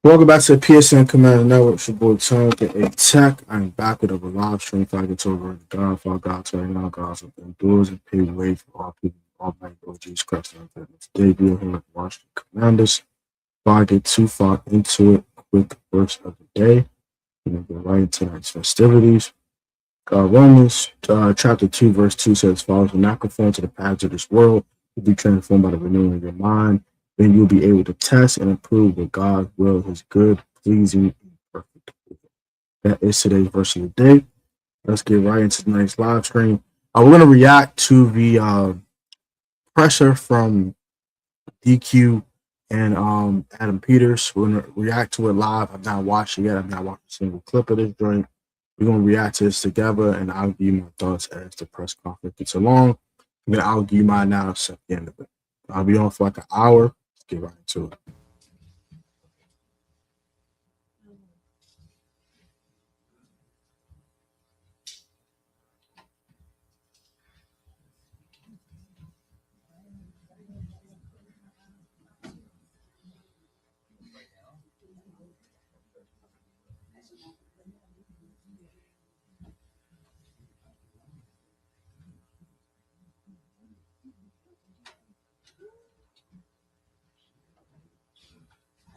Welcome back to the PSN Commander Network. It's your boy Tone with A Tech. I'm back with a live stream for I get over the God for God's right now. God's open doors and pave way for all people, all my Lord Jesus Christ. Today we are here with Washington Commanders. Before I get too far into it, quick verse of the day. We're going to get right into tonight's festivities. Romans chapter 2, verse 2 says as follows: "Do not conform to the patterns of this world, but be transformed by the renewing of your mind. Then you'll be able to test and approve what God's will is good, pleasing, and perfect." That is today's verse of the day. Let's get right into tonight's live stream. We're going to react to the pressure from DQ and Adam Peters. We're going to react to it live. I've not watched it yet. I've not watched a single clip of this joint. We're going to react to this together, and I'll give you my thoughts as the press conference gets along. And then I'll give you my analysis at the end of it. I'll be on for like an hour. Let's get right into it.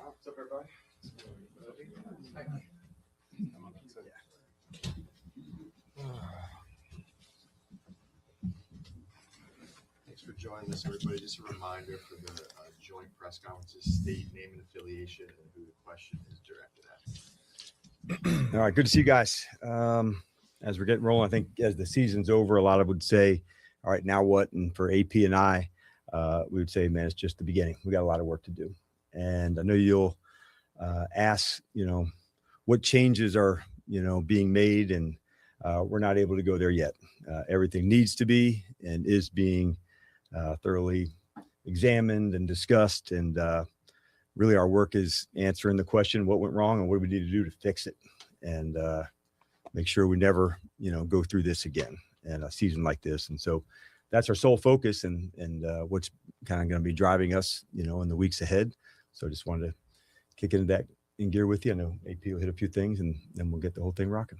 What's up, everybody? Thanks for joining us, everybody. Just a reminder for the joint press conferences: state name and affiliation, and who the question is directed at. All right, good to see you guys. As we're getting rolling, I think as the season's over, a lot of would say, all right, now what? And for AP and I, we would say, man, it's just the beginning. We got a lot of work to do. And I know you'll ask, what changes are, being made, and we're not able to go there yet. Everything needs to be and is being thoroughly examined and discussed. And really our work is answering the question, what went wrong and what do we need to do to fix it? And make sure we never, go through this again in a season like this. And so that's our sole focus and what's kind of going to be driving us, in the weeks ahead. So I just wanted to kick into that in gear with you. I know AP will hit a few things and then we'll get the whole thing rocking.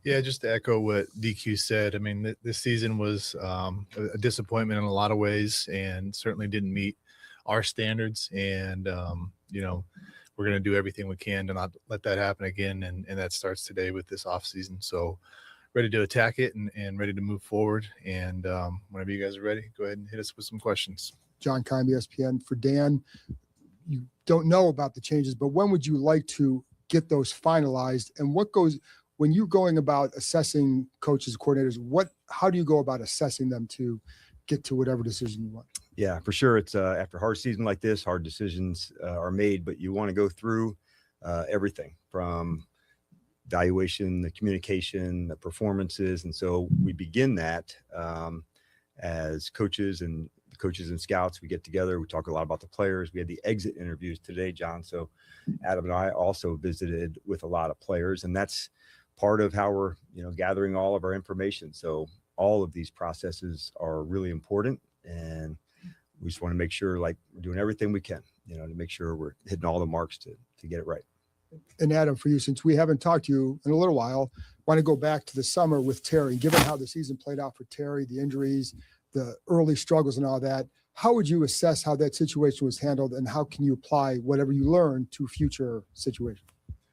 Yeah, just to echo what DQ said, I mean, this season was a disappointment in a lot of ways and certainly didn't meet our standards. And, we're going to do everything we can to not let that happen again. And that starts today with this off season. So ready to attack it and ready to move forward. And whenever you guys are ready, go ahead and hit us with some questions. John Keim, ESPN. For Dan, you don't know about the changes, but when would you like to get those finalized? And what goes when you're going about assessing coaches, coordinators, how do you go about assessing them to get to whatever decision you want? Yeah, for sure. It's after a hard season like this, hard decisions are made, but you want to go through everything from evaluation, the communication, the performances. And so we begin that as coaches and scouts. We get together, we talk a lot about the players. We had the exit interviews today, John. So Adam and I also visited with a lot of players, and that's part of how we're, gathering all of our information. So all of these processes are really important, and we just want to make sure like we're doing everything we can, to make sure we're hitting all the marks to get it right. And Adam, for you, since we haven't talked to you in a little while, want to go back to the summer with Terry, given how the season played out for Terry, the injuries, the early struggles and all that. How would you assess how that situation was handled, and how can you apply whatever you learned to future situations?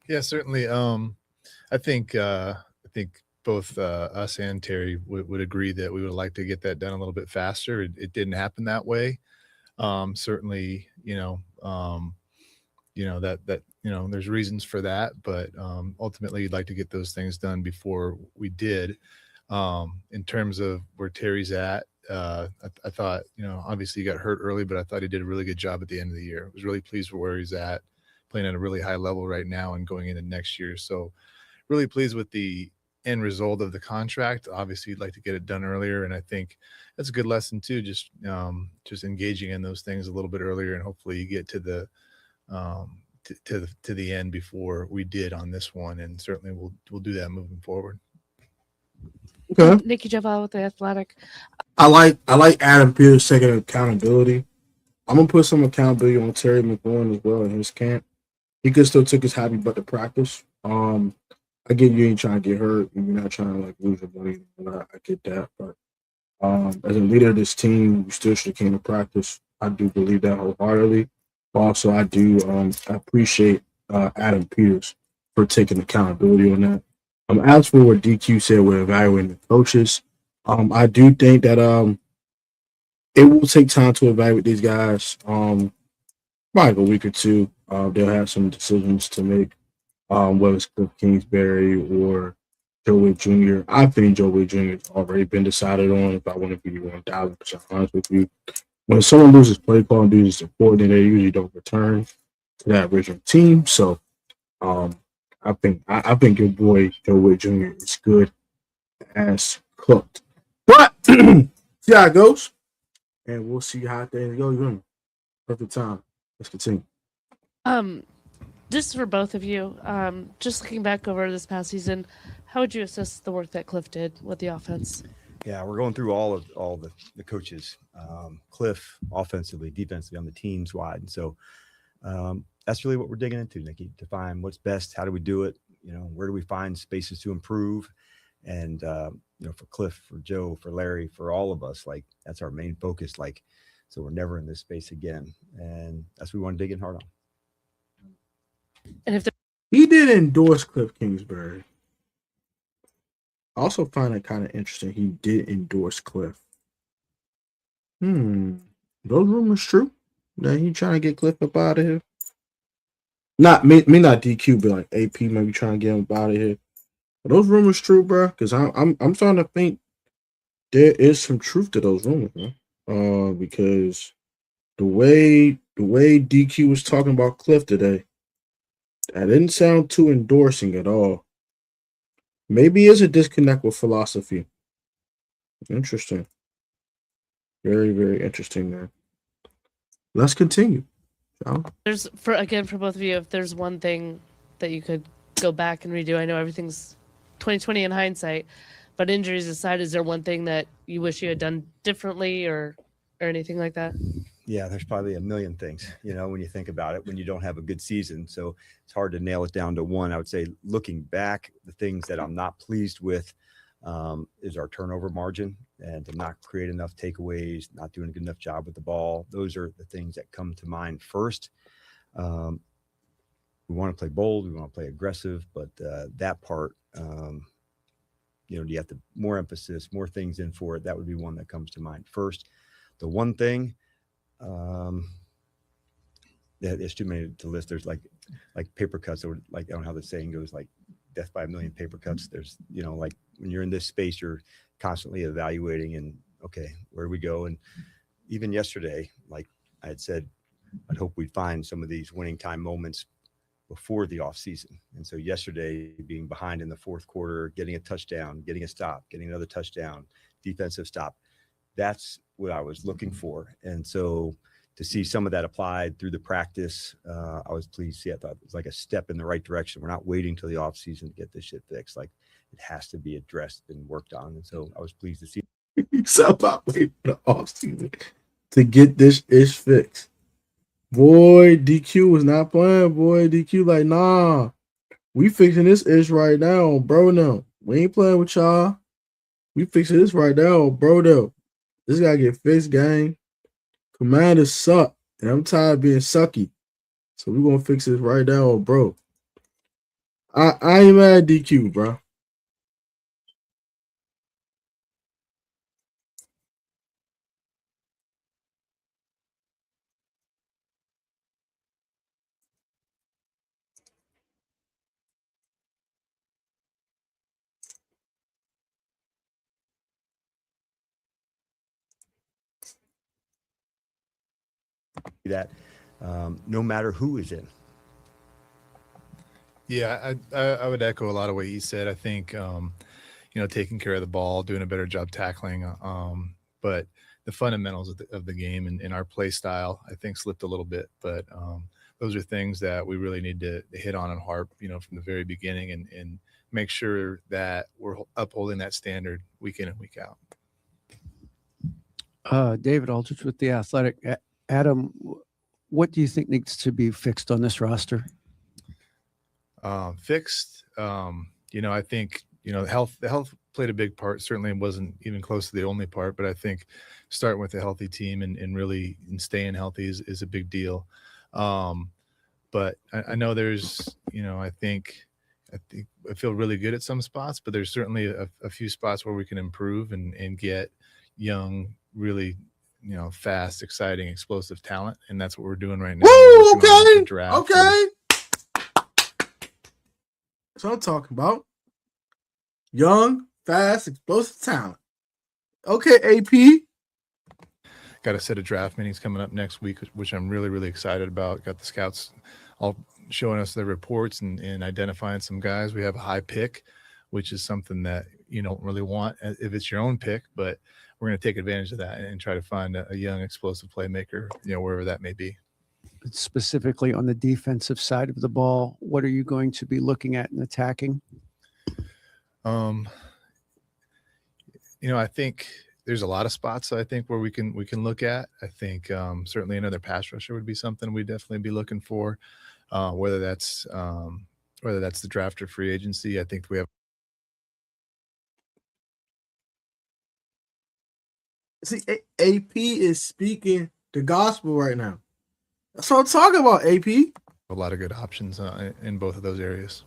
Yeah, certainly. I think both us and Terry would agree that we would like to get that done a little bit faster. It didn't happen that way. Certainly, there's reasons for that, but ultimately you'd like to get those things done before we did. In terms of where Terry's at, I thought, obviously he got hurt early, but I thought he did a really good job at the end of the year. I was really pleased with where he's at, playing at a really high level right now and going into next year. So really pleased with the end result of the contract. Obviously you'd like to get it done earlier. And I think that's a good lesson too, just engaging in those things a little bit earlier, and hopefully you get to the to the end before we did on this one. And certainly we'll do that moving forward. Okay. Nikki Javal with The Athletic. I like Adam Peters taking accountability. I'm gonna put some accountability on Terry McLaurin as well in his camp. he could still took his happy butt to practice. I get you ain't trying to get hurt, and you're not trying to like lose your money. I get that, but as a leader of this team, you still should have came to practice. I do believe that wholeheartedly. Also, I do appreciate Adam Peters for taking accountability on that. As for what DQ said, we're evaluating the coaches. I do think that it will take time to evaluate these guys. Probably a week or two. They'll have some decisions to make. Whether it's Cliff Kingsbury or Joe Wick Jr. I think Joe Wick Jr. has already been decided on. If I want to be 1,000% honest with you, when someone loses play call and duties support, then they usually don't return to that original team. So, I think your boy Joe Wick Jr. is good as cooked. But see how it goes, and we'll see how things go. You're in perfect time. Let's continue. Just for both of you, just looking back over this past season, how would you assess the work that Cliff did with the offense? Yeah, we're going through all the coaches, Cliff, offensively, defensively, on the teams wide, and so that's really what we're digging into, Nikki, to find what's best. How do we do it? Where do we find spaces to improve? And for Cliff, for Joe, for Larry, for all of us, like that's our main focus. Like, so we're never in this space again, and that's what we want to dig in hard on. And if He did endorse Cliff Kingsbury. I also find it kind of interesting he did endorse Cliff. Those rumors true? That he trying to get Cliff up out of here? Not me not DQ, but like AP maybe trying to get him up out of here. Are those rumors true, bro? Because I'm starting to think there is some truth to those rumors, man. Because the way DQ was talking about Cliff today, that didn't sound too endorsing at all. Maybe it's a disconnect with philosophy. Interesting. Very, very interesting, man. Let's continue. John? for both of you, if there's one thing that you could go back and redo, I know everything's 2020 in hindsight, but injuries aside, is there one thing that you wish you had done differently or anything like that? Yeah, there's probably a million things, when you think about it, when you don't have a good season. So it's hard to nail it down to one. I would say looking back, the things that I'm not pleased with is our turnover margin and to not create enough takeaways, not doing a good enough job with the ball. Those are the things that come to mind first. We want to play bold. We want to play aggressive, but that part, you have to more emphasis, more things in for it. That would be one that comes to mind first. The one thing, there's too many to list. There's like paper cuts, or like, I don't know how the saying goes, like death by a million paper cuts. There's, like when you're in this space, you're constantly evaluating and okay, where do we go? And even yesterday, like I had said, I'd hope we'd find some of these winning time moments before the off season. And so yesterday, being behind in the fourth quarter, getting a touchdown, getting a stop, getting another touchdown, defensive stop, that's what I was looking for. And so to see some of that applied through the practice, I was pleased to see. I thought it was like a step in the right direction. We're not waiting till the off season to get this shit fixed. Like it has to be addressed and worked on. And so I was pleased to see. So about waiting for the off season to get this ish fixed. Boy, DQ was not playing. Boy, DQ like, nah, we fixing this ish right now, bro. No, we ain't playing with y'all. We fixing this right now, bro. No, this gotta get fixed, gang. Commanders suck, and I'm tired of being sucky. So we're gonna fix this right now, bro. I ain't mad at DQ, bro. That no matter who is in. Yeah, I would echo a lot of what he said. I think, taking care of the ball, doing a better job tackling, but the fundamentals of the game and our play style, I think, slipped a little bit. But those are things that we really need to hit on and harp, from the very beginning and make sure that we're upholding that standard week in and week out. David Aldridge with The Athletic. Adam, what do you think needs to be fixed on this roster? fixed. I think, the health played a big part. Certainly it wasn't even close to the only part, but I think starting with a healthy team and really staying healthy is a big deal. But I know there's, I feel really good at some spots, but there's certainly a few spots where we can improve and get young, really, fast, exciting, explosive talent. And that's what we're doing right now. Woo! We're working on the Okay. draft. Okay. That's what I'm talking about. Young, fast, explosive talent. Okay, AP. Got a set of draft meetings coming up next week, which I'm really, really excited about. Got the scouts all showing us their reports and identifying some guys. We have a high pick, which is something that you don't really want if it's your own pick, but we're going to take advantage of that and try to find a young, explosive playmaker, wherever that may be. Specifically on the defensive side of the ball, what are you going to be looking at in attacking? I think there's a lot of spots I think where we can look at. I think certainly another pass rusher would be something we'd definitely be looking for, whether that's the draft or free agency. I think we have. See, AP is speaking the gospel right now. That's what I'm talking about, AP. A lot of good options in both of those areas.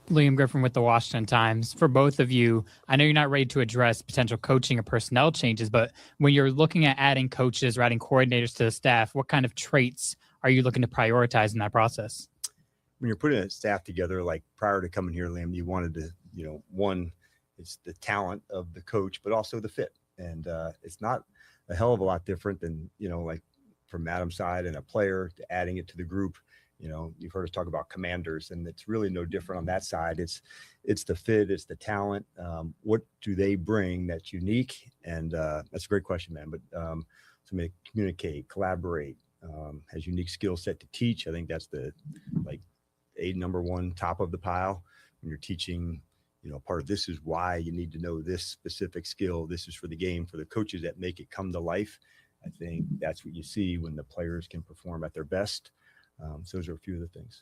Liam Griffin with the Washington Times. For both of you, I know you're not ready to address potential coaching or personnel changes, but when you're looking at adding coaches or adding coordinators to the staff, what kind of traits are you looking to prioritize in that process? When you're putting a staff together, like prior to coming here, Liam, you wanted to, one, it's the talent of the coach, but also the fit. And it's not a hell of a lot different than, like from Adam's side and a player to adding it to the group. You've heard us talk about commanders, and it's really no different on that side. It's the fit, it's the talent. What do they bring that's unique? And that's a great question, man. But somebody communicate, collaborate, has unique skill set to teach. I think that's the number one top of the pile when you're teaching. Part of this is why you need to know this specific skill. This is for the game, for the coaches that make it come to life. I think that's what you see when the players can perform at their best. So those are a few of the things.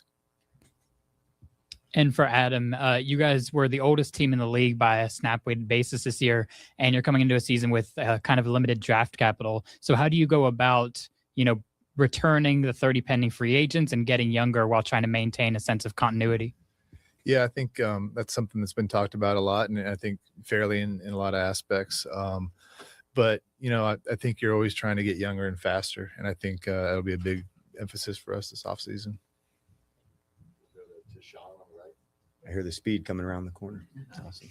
And for Adam, you guys were the oldest team in the league by a snap weighted basis this year, and you're coming into a season with kind of limited draft capital. So how do you go about, returning the 30 pending free agents and getting younger while trying to maintain a sense of continuity? Yeah, I think that's something that's been talked about a lot, and I think fairly in a lot of aspects. But, I think you're always trying to get younger and faster, and I think that'll be a big emphasis for us this offseason. I hear the speed coming around the corner. That's awesome.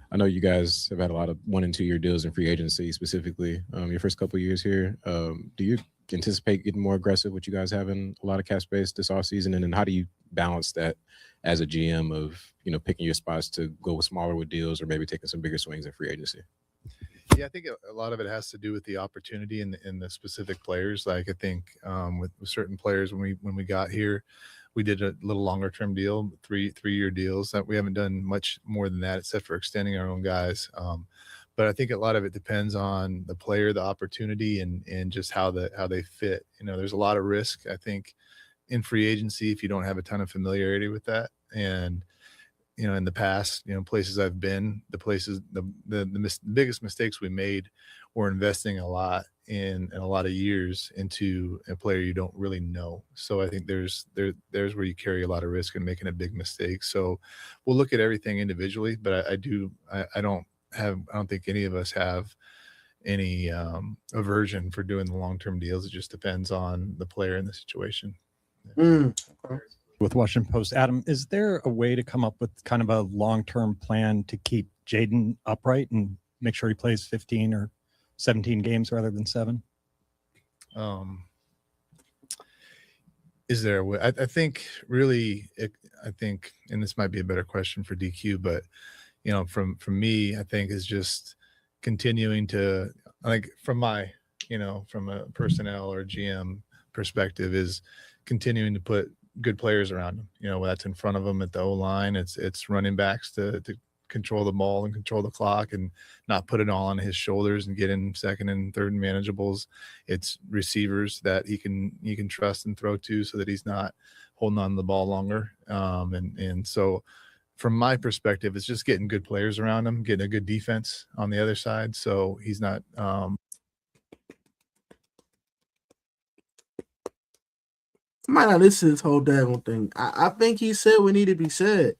I know you guys have had a lot of 1 and 2 year deals in free agency, specifically your first couple of years here. Do you anticipate getting more aggressive with you guys having a lot of cap space this offseason? And then how do you balance that as a GM of, picking your spots to go with smaller with deals or maybe taking some bigger swings in free agency? Yeah, I think a lot of it has to do with the opportunity and the specific players. Like I think with certain players, when we got here, we did a little longer term deal, three-year deals. That we haven't done much more than that, except for extending our own guys. But I think a lot of it depends on the player, the opportunity, and just how they fit. There's a lot of risk, I think, in free agency if you don't have a ton of familiarity with that. And in the past, places I've been, the biggest mistakes we made were investing a lot in a lot of years into a player you don't really know. So I think there's where you carry a lot of risk in making a big mistake. So we'll look at everything individually, but I don't think any of us have any aversion for doing the long-term deals. It just depends on the player and the situation. Okay. With Washington Post, Adam, is there a way to come up with kind of a long-term plan to keep Jaden upright and make sure he plays 15 or 17 games rather than 7? Is there a way? I think really, and this might be a better question for DQ, but from me, I think is just continuing to, from my, from a personnel or GM perspective, is continuing to put good players around them. That's in front of them at the O line. It's running backs to control the ball and control the clock and not put it all on his shoulders and get in second and third and manageables. It's receivers that he can trust and throw to so that he's not holding on to the ball longer. And so from my perspective, it's just getting good players around him, getting a good defense on the other side. So he's not I might not listen to this whole daggone thing. I think he said what needed to be said.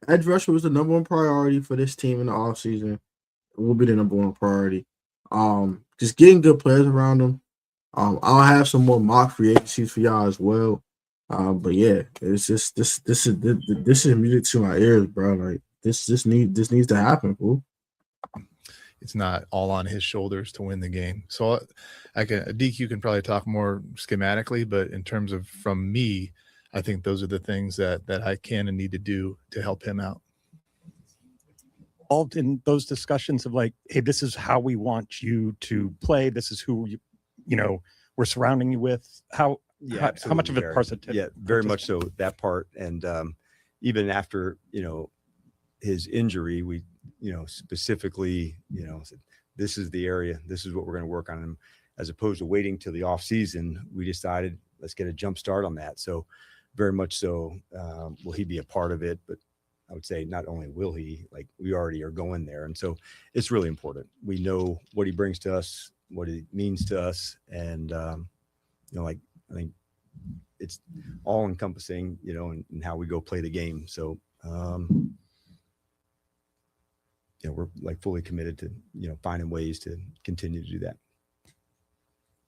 Edge rusher was the number one priority for this team in the offseason. It will be the number one priority. Just getting good players around him. I'll have some more mock free agencies for y'all as well. But yeah, it's just this is music to my ears, bro. Like this needs to happen, fool. it's not all on his shoulders to win the game. So DQ can probably talk more schematically, but in terms of from me, I think those are the things that I can and need to do to help him out. Involved in those discussions of like, hey, this is how we want you to play. This is who we're surrounding you with. How much of it parts of Yeah, very much so, that part. And even after his injury, we specifically said, this is the area, this is what we're going to work on him, as opposed to waiting till the off season. We decided let's get a jump start on that. So very much so will he be a part of it, but I would say not only will he, like we already are going there. And so it's really important. We know what he brings to us, what it means to us. And, I think it's all encompassing, in how we go play the game. So, we're like fully committed to, finding ways to continue to do that.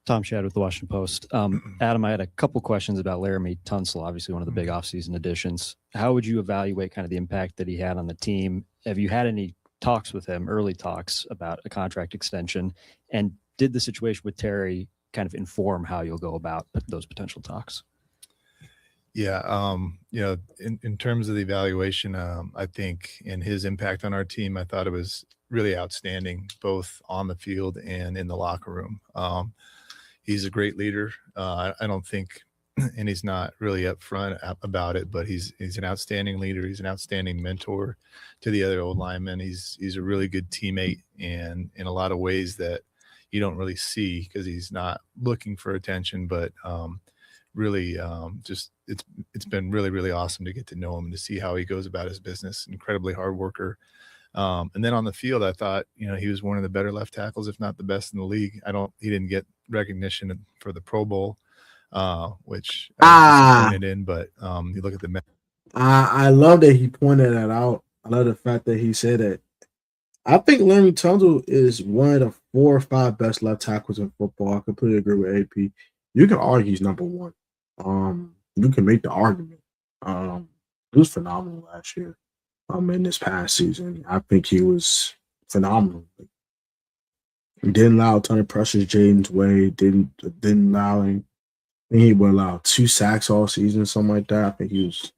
Tom Shad with the Washington Post. Adam, I had a couple questions about Laramie Tunsil, obviously one of the big offseason additions. How would you evaluate kind of the impact that he had on the team? Have you had any talks with him, early talks about a contract extension? And did the situation with Terry kind of inform how you'll go about those potential talks? Yeah. In terms of the evaluation, I think in his impact on our team, I thought it was really outstanding, both on the field and in the locker room. He's a great leader. I don't think, and he's not really upfront about it, but he's an outstanding leader. He's an outstanding mentor to the other old linemen. He's a really good teammate, and in a lot of ways that you don't really see because he's not looking for attention, but really just it's been really, really awesome to get to know him and to see how he goes about his business. Incredibly hard worker. And then on the field, I thought, he was one of the better left tackles, if not the best in the league. He didn't get recognition for the Pro Bowl, which I was disappointed in, but you look at the I love that he pointed that out. I love the fact that he said that. I think Laramie Tunsil is one of the 4 or 5 best left tackles in football. I completely agree with AP. You can argue he's number one. You can make the argument. He was phenomenal last year. In this past season, I think he was phenomenal. He didn't allow a ton of pressure Jaden's way. Didn't allow him. I think he would allow 2 sacks all season, something like that. I think he was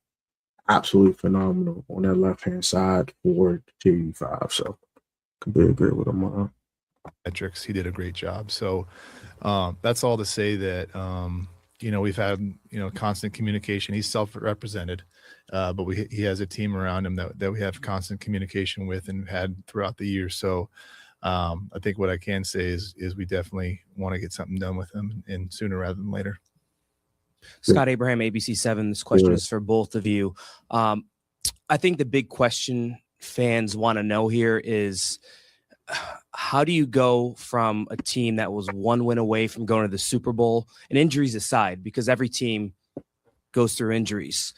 absolutely phenomenal on that left hand side for J5. So, completely agree with him. Metrics, he did a great job. So, that's all to say that we've had constant communication. He's self-represented. But he has a team around him that we have constant communication with and had throughout the year. So I think what I can say is we definitely want to get something done with him, and sooner rather than later. Scott Abraham, ABC7. This question is for both of you. I think the big question fans want to know here is, how do you go from a team that was 1 win away from going to the Super Bowl, and injuries aside, because every team goes through injuries.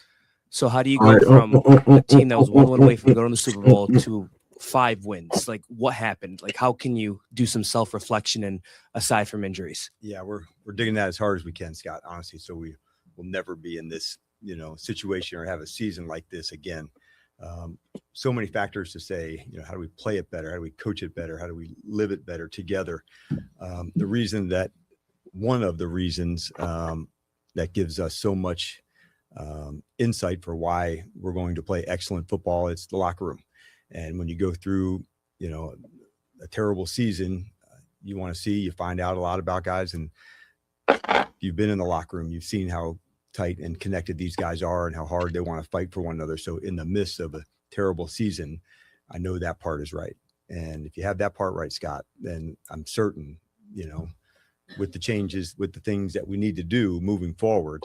So how do you go from a team that was 1 win away from going to the Super Bowl to 5 wins? Like, what happened? Like, how can you do some self-reflection and aside from injuries? Yeah, we're digging that as hard as we can, Scott, honestly. So we will never be in this, situation or have a season like this again. So many factors to say, how do we play it better? How do we coach it better? How do we live it better together? One of the reasons that gives us so much insight for why we're going to play excellent football, it's the locker room. And when you go through, a terrible season, you find out a lot about guys, and you've been in the locker room, you've seen how tight and connected these guys are and how hard they want to fight for one another. So in the midst of a terrible season, I know that part is right. And if you have that part right, Scott, then I'm certain, with the changes, with the things that we need to do moving forward,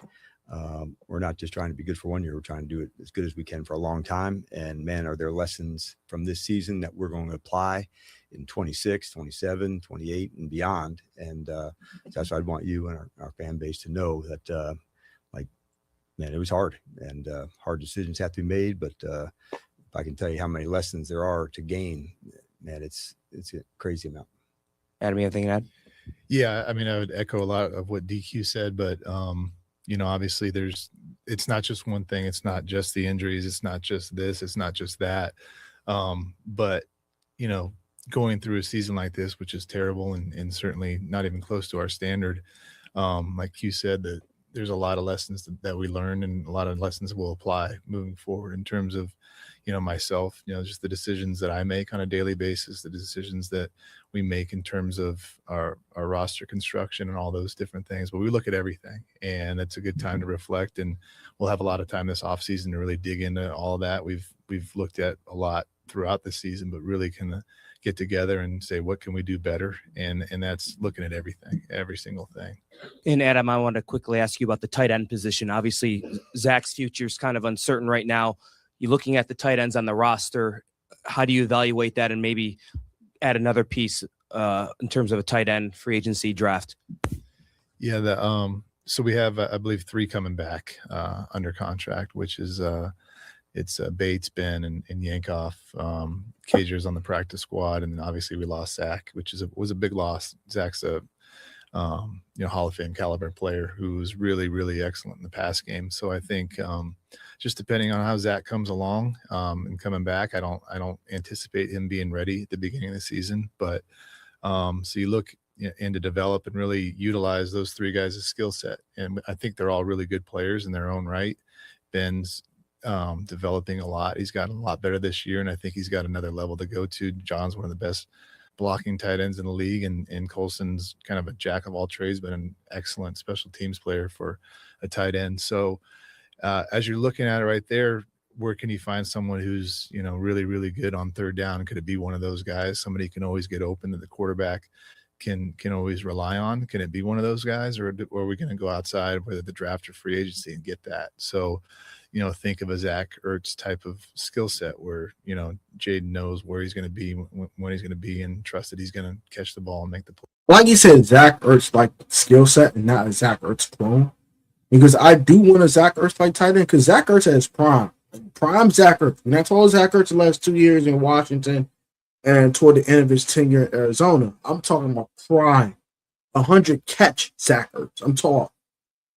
we're not just trying to be good for 1 year. We're trying to do it as good as we can for a long time. And man, are there lessons from this season that we're going to apply in 26, 27, 28 and beyond. And that's what I'd want you and our fan base to know that, man, it was hard and hard decisions have to be made. But if I can tell you how many lessons there are to gain, man, it's a crazy amount. Adam, anything to add? Yeah, I mean, I would echo a lot of what DQ said, but obviously it's not just one thing. It's not just the injuries. It's not just this. It's not just that. But going through a season like this, which is terrible and certainly not even close to our standard, like Q said, that there's a lot of lessons that we learned and a lot of lessons we'll apply moving forward in terms of, myself, just the decisions that I make on a daily basis, the decisions that we make in terms of our roster construction and all those different things. But we look at everything, and it's a good time to reflect, and we'll have a lot of time this off season to really dig into all of that. We've looked at a lot throughout the season, but really can get together and say, what can we do better? And that's looking at everything, every single thing. And Adam, I want to quickly ask you about the tight end position. Obviously, Zach's future is kind of uncertain right now. You're looking at the tight ends on the roster. How do you evaluate that and maybe add another piece in terms of a tight end free agency draft? Yeah, so we have, I believe, 3 coming back under contract, which is it's Bates, Ben, and Yankoff. Kager's on the practice squad, and then obviously we lost Zach, which was a big loss. Zach's a Hall of Fame caliber player who was really, really excellent in the pass game. So I think just depending on how Zach comes along and coming back, I don't anticipate him being ready at the beginning of the season. But so you look and to develop and really utilize those 3 guys' skill set. And I think they're all really good players in their own right. Ben's developing a lot. He's gotten a lot better this year, and I think he's got another level to go to. John's one of the best blocking tight ends in the league, and Colson's kind of a jack of all trades, but an excellent special teams player for a tight end. So as you're looking at it right there, where can you find someone who's, really, really good on third down? Could it be one of those guys? Somebody can always get open that the quarterback can always rely on. Can it be one of those guys, or are we going to go outside, whether the draft or free agency, and get that? So, think of a Zach Ertz type of skill set where, Jaden knows where he's going to be, when he's going to be, and trust that he's going to catch the ball and make the play. Like you said, Zach Ertz like skill set and not a Zach Ertz clone. Because I do want a Zach Ertz like tight end, because Zach Ertz has prime Zach Ertz. When I told Zach Ertz the last 2 years in Washington and toward the end of his tenure in Arizona, I'm talking about prime 100 catch Zach Ertz. I'm talking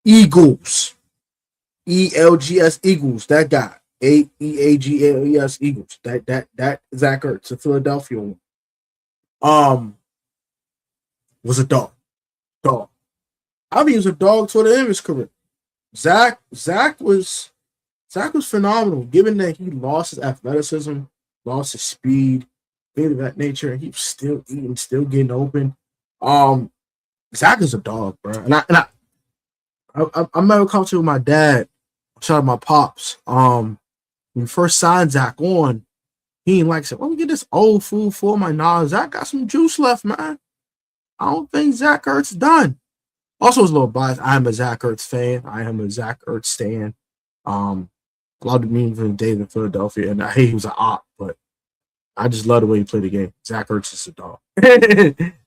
Eagles. ELGS Eagles, that guy. EAGLES Eagles. That Zach Ertz, the Philadelphia one. Was a dog. I mean, he was a dog toward the end of his career. Zach was phenomenal, given that he lost his athleticism, lost his speed, things of that nature. He was still eating, still getting open. Zach is a dog, bro. And I remember coming to my dad, shout out my pops. When we first signed Zach on, he ain't said, "Let me get this old fool for my knowledge. Zach got some juice left, man." I don't think Zach Ertz done. Also, was a little biased. I am a Zach Ertz fan. I am a Zach Ertz stan. Loved him from the days in Philadelphia, and I hate he was an op, but I just love the way he played the game. Zach Ertz is a dog.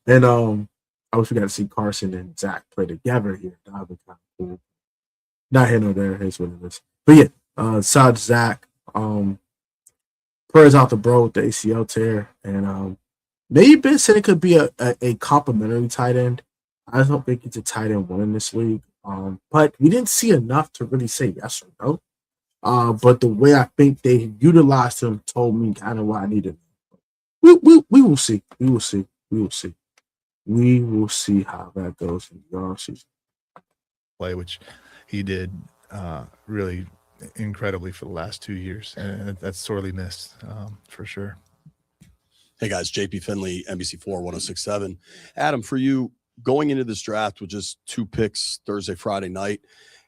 And I wish we got to see Carson and Zach play together here. That would be kind of cool. Not here nor there. Here's what it is. But yeah, besides Zach, prayers out to bro with the ACL tear, and maybe Ben said it could be a complimentary tight end. I just don't think it's a tight end one in this league. But we didn't see enough to really say yes or no. But the way I think they utilized him told me kind of what I needed. We will see. We will see. We will see. We will see how that goes in the offseason. Play, which he did really incredibly for the last 2 years, and that's sorely missed for sure. Hey guys, JP Finley, NBC4 1067. Adam, for you, going into this draft with just 2 picks Thursday, Friday night,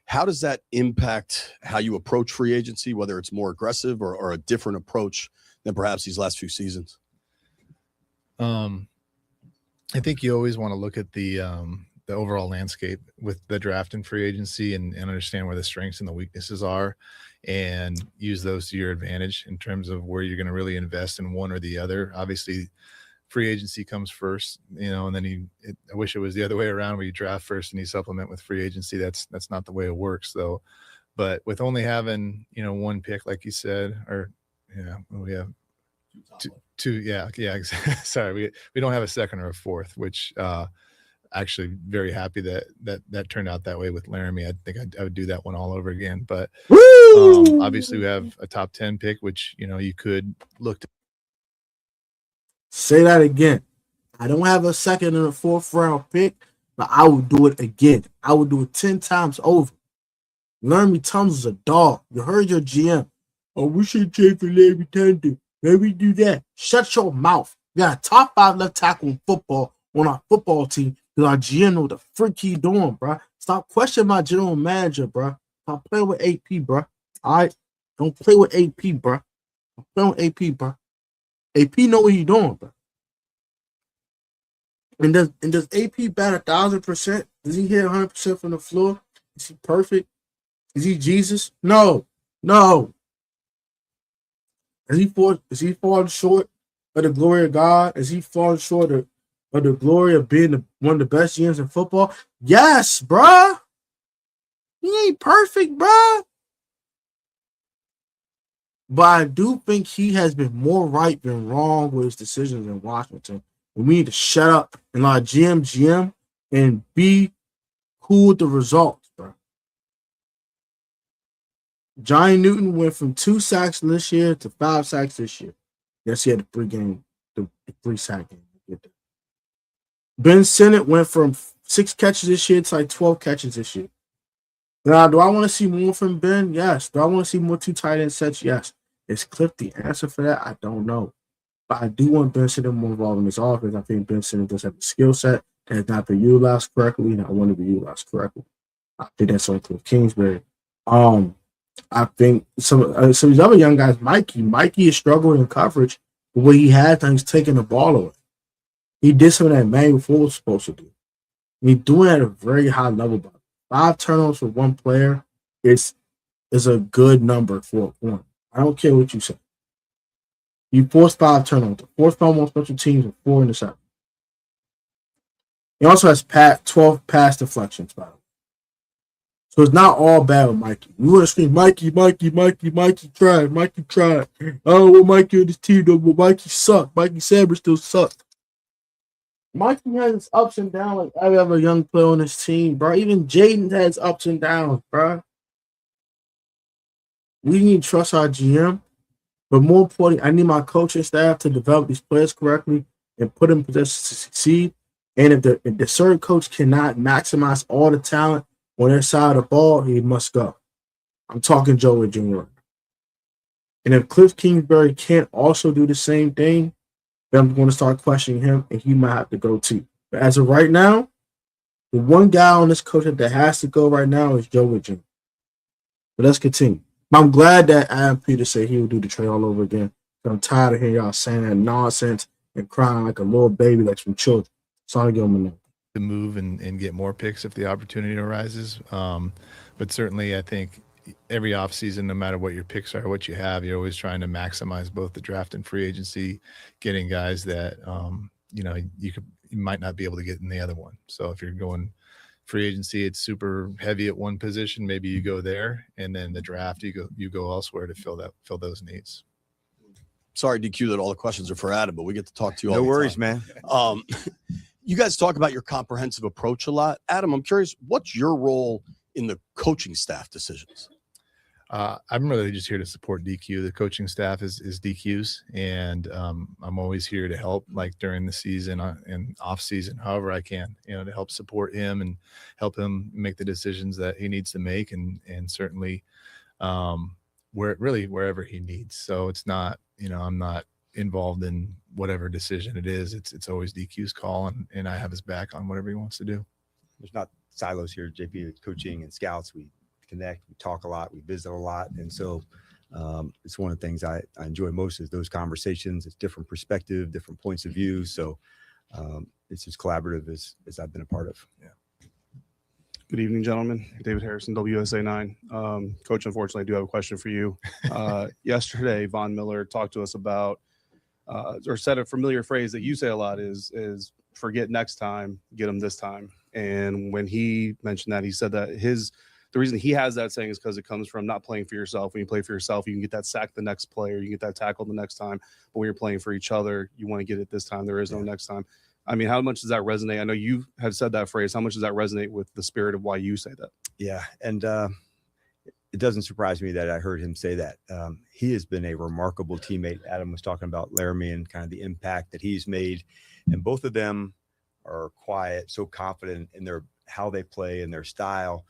how does that impact how you approach free agency, whether it's more aggressive or a different approach than perhaps these last few seasons? I think you always want to look at the overall landscape with the draft and free agency and understand where the strengths and the weaknesses are and use those to your advantage in terms of where you're going to really invest in one or the other. Obviously, free agency comes first, and then I wish it was the other way around where you draft first and you supplement with free agency. That's not the way it works though. But with only having, one pick, like you said, or we have two. Yeah. Sorry. We don't have a second or a fourth, which, actually very happy that turned out that way with Laramie. I think I would do that one all over again. But obviously we have a top 10 pick, which you could look to. Say that again. I don't have a second and a fourth round pick, but I would do it again. I would do it 10 times over. Laramie Thomas is a dog. You heard your GM. Oh, we should trade for Larry Tender. Maybe do that. Shut your mouth. We got a top 5 left tackle in football on our football team. Because our GM know what the frick he doing, bro. Stop questioning my general manager, bro. Stop playing with AP, bro. All right? Don't play with AP, bro. Don't play with AP, bro. AP know what he doing, bro. And does AP bat 1,000%? Does he hit 100% from the floor? Is he perfect? Is he Jesus? No. Is he falling short of the glory of God? Is he falling short of the glory of being one of the best GMs in football? Yes, bruh. He ain't perfect, bruh. But I do think he has been more right than wrong with his decisions in Washington. And we need to shut up and let GM and be cool with the results, bro. Johnny Newton went from 2 sacks this year to 5 sacks this year. Yes, he had the 3 sack game. Ben Sinnott went from 6 catches this year to like 12 catches this year. Now, do I want to see more from Ben? Yes. Do I want to see more 2 tight end sets? Yes. Is Cliff the answer for that? I don't know. But I do want Ben Sinnott more involved in this offense. I think Ben Sinnott does have a skill set and has not been utilized correctly, and I want to be utilized correctly. I think that's on Cliff Kingsbury. I think some of these other young guys, Mikey is struggling in coverage, but what he had done, he's taking the ball away. He did some of that manual before was supposed to do. And he's doing it at a very high level. But 5 turnovers for one player is a good number for a point. I don't care what you say. You forced 5 turnovers. The 4th time on special teams and 4 interceptions. He also has 12 pass deflections, by the way. So it's not all bad with Mikey. We want to scream, Mikey tried. Oh, well, Mikey on this team, though, but Mikey sucked. Mikey Saber still sucked. Mikey has his ups and downs like every other young player on this team, bro. Even Jaden has ups and downs, bro. We need to trust our GM, but more importantly, I need my coaching staff to develop these players correctly and put them in position to succeed. And if the certain coach cannot maximize all the talent on their side of the ball, he must go. I'm talking Joey Jr. And if Cliff Kingsbury can't also do the same thing, then I'm going to start questioning him, and he might have to go too. But as of right now, the one guy on this coach that has to go right now is Joey Jr. But let's continue. I'm glad that Adam Peters said he would do the trade all over again. I'm tired of hearing y'all saying that nonsense and crying like a little baby like some children. So I'll give him a note. To move and get more picks if the opportunity arises. But certainly I think every offseason, no matter what your picks are, what you have, you're always trying to maximize both the draft and free agency, getting guys that, you might not be able to get in the other one. So if you're going free agency, it's super heavy at one position, maybe you go there, and then the draft, you go elsewhere to fill those needs. Sorry, DQ, that all the questions are for Adam, but we get to talk to you all No the worries, time. man. You guys talk about your comprehensive approach a lot. Adam, I'm curious, what's your role in the coaching staff decisions? I'm really just here to support DQ. The coaching staff is DQ's, and I'm always here to help, like during the season and off season, however I can, to help support him and help him make the decisions that he needs to make, and certainly wherever he needs. So it's not, I'm not involved in whatever decision it is. It's always DQ's call, and I have his back on whatever he wants to do. There's not silos here, JP. Coaching and scouts, we connect, we talk a lot, we visit a lot, and so It's one of the things I enjoy most is those conversations. It's different perspective, different points of view. So it's as collaborative as I've been a part of. Yeah. Good evening, gentlemen. David Harrison, WSA 9. Coach, unfortunately, I do have a question for you. Yesterday, Von Miller talked to us about, or said a familiar phrase that you say a lot is forget next time, get them this time. And when he mentioned that, he said that the reason he has that saying is because it comes from not playing for yourself. When you play for yourself, you can get that sack the next play, or you can get that tackle the next time. But when you're playing for each other, you want to get it this time. There is no next time. I mean, how much does that resonate? I know you have said that phrase. How much does that resonate with the spirit of why you say that? Yeah. And it doesn't surprise me that I heard him say that. He has been a remarkable teammate. Adam was talking about Laramie and kind of the impact that he's made. And both of them are quiet, so confident in how they play and their style.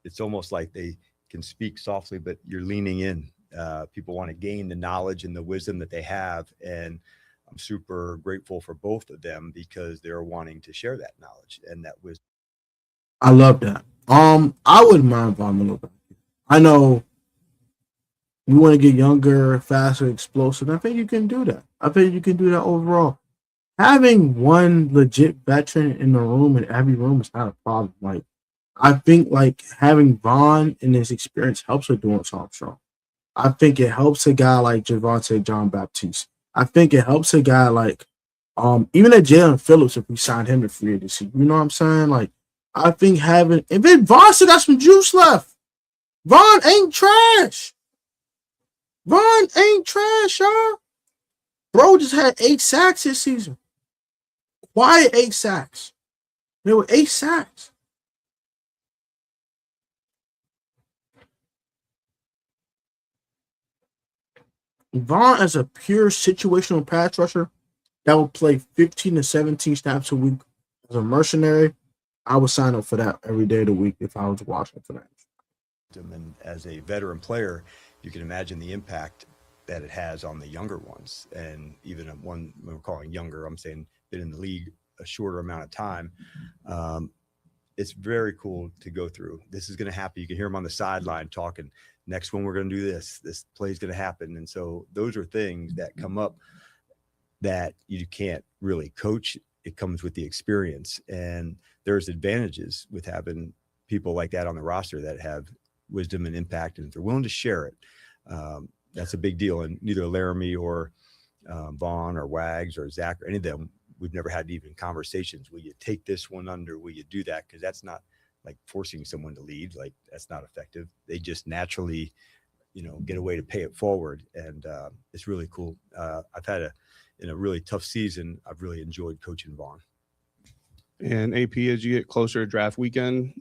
It's almost like they can speak softly, but you're leaning in. People want to gain the knowledge and the wisdom that they have. And I'm super grateful for both of them because they're wanting to share that knowledge and that wisdom. I love that. I wouldn't mind Von Miller back here. I know you want to get younger, faster, explosive. I think you can do that. I think you can do that overall. Having one legit veteran in the room in every room is not a problem. Like, I think having Von and his experience helps with doing Armstrong. I think it helps a guy like Javonte John Baptiste. I think it helps a guy like even a Jalen Phillips if we signed him to free agency. You know what I'm saying? Like, I think and then Von still got some juice left. Von ain't trash. Von ain't trash, y'all. Bro just had 8 sacks this season. Quiet 8 sacks. There were 8 sacks. Von as a pure situational pass rusher that would play 15 to 17 snaps a week as a mercenary, I would sign up for that every day of the week if I was watching for that. And as a veteran player, you can imagine the impact that it has on the younger ones. And even one we're calling younger, I'm saying been in the league a shorter amount of time. It's very cool to go through. This is going to happen. You can hear him on the sideline talking. Next one, we're going to do this. This play is going to happen. And so those are things that come up that you can't really coach. It comes with the experience. And there's advantages with having people like that on the roster that have wisdom and impact. And if they're willing to share it, that's a big deal. And neither Laramie or Vaughn or Wags or Zach or any of them, we've never had even conversations. Will you take this one under? Will you do that? Because that's not like forcing someone to lead. Like, that's not effective. They just naturally, get a way to pay it forward. And it's really cool. I've had in a really tough season, I've really enjoyed coaching Vaughn. And AP, as you get closer to draft weekend,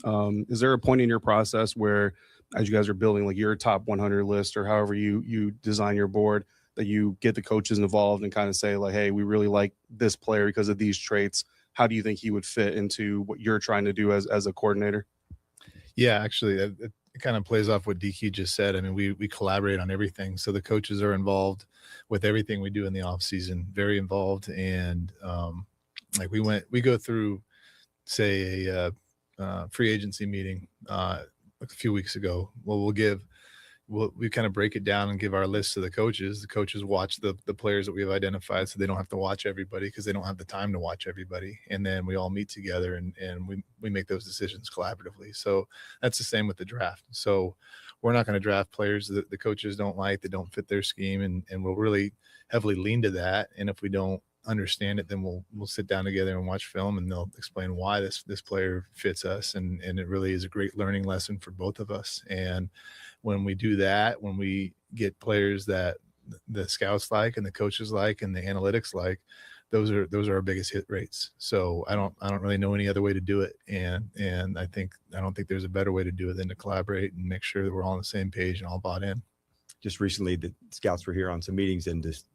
is there a point in your process where, as you guys are building like your top 100 list or however you design your board, that you get the coaches involved and kind of say like, hey, we really like this player because of these traits. How do you think he would fit into what you're trying to do as a coordinator? Yeah, actually, it kind of plays off what DQ just said. I mean, we collaborate on everything. So the coaches are involved with everything we do in the off season, very involved. And we go through, say, a free agency meeting a few weeks ago. Well, we kind of break it down and give our list to the coaches. The coaches watch the players that we have identified, so they don't have to watch everybody because they don't have the time to watch everybody. And then we all meet together and we make those decisions collaboratively. So that's the same with the draft. So we're not going to draft players that the coaches don't like, that don't fit their scheme, and we'll really heavily lean to that. And if we don't understand it, then we'll sit down together and watch film, and they'll explain why this player fits us. And it really is a great learning lesson for both of us. And when we do that, when we get players that the scouts like and the coaches like and the analytics like, those are our biggest hit rates. So I don't really know any other way to do it. And I don't think there's a better way to do it than to collaborate and make sure that we're all on the same page and all bought in. Just recently, the scouts were here on some meetings and just,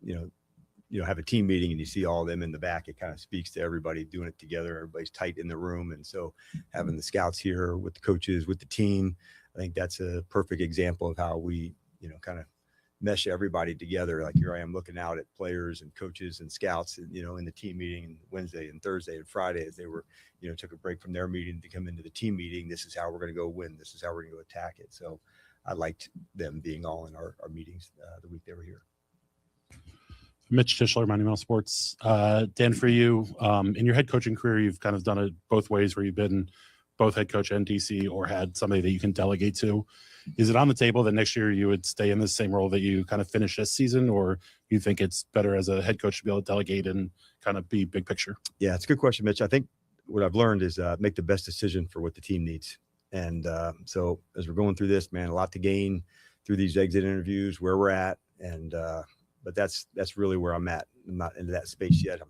have a team meeting and you see all of them in the back. It kind of speaks to everybody doing it together. Everybody's tight in the room. And so having the scouts here with the coaches, with the team, I think that's a perfect example of how we, kind of mesh everybody together. Like, here I am looking out at players and coaches and scouts, and, in the team meeting Wednesday and Thursday and Friday, as they were, took a break from their meeting to come into the team meeting. This is how we're going to go win. This is how we're going to go attack it. So I liked them being all in our meetings the week they were here. Mitch Tischler, Mighty Mouse Sports. Dan, for you, in your head coaching career, you've kind of done it both ways where you've been both head coach and DC or had somebody that you can delegate to. Is it on the table that next year you would stay in the same role that you kind of finish this season, or you think it's better as a head coach to be able to delegate and kind of be big picture? Yeah, it's a good question, Mitch. I think what I've learned is make the best decision for what the team needs. And so as we're going through this, man, a lot to gain through these exit interviews, where we're at. And but that's really where I'm at. I'm not into that space yet. I'm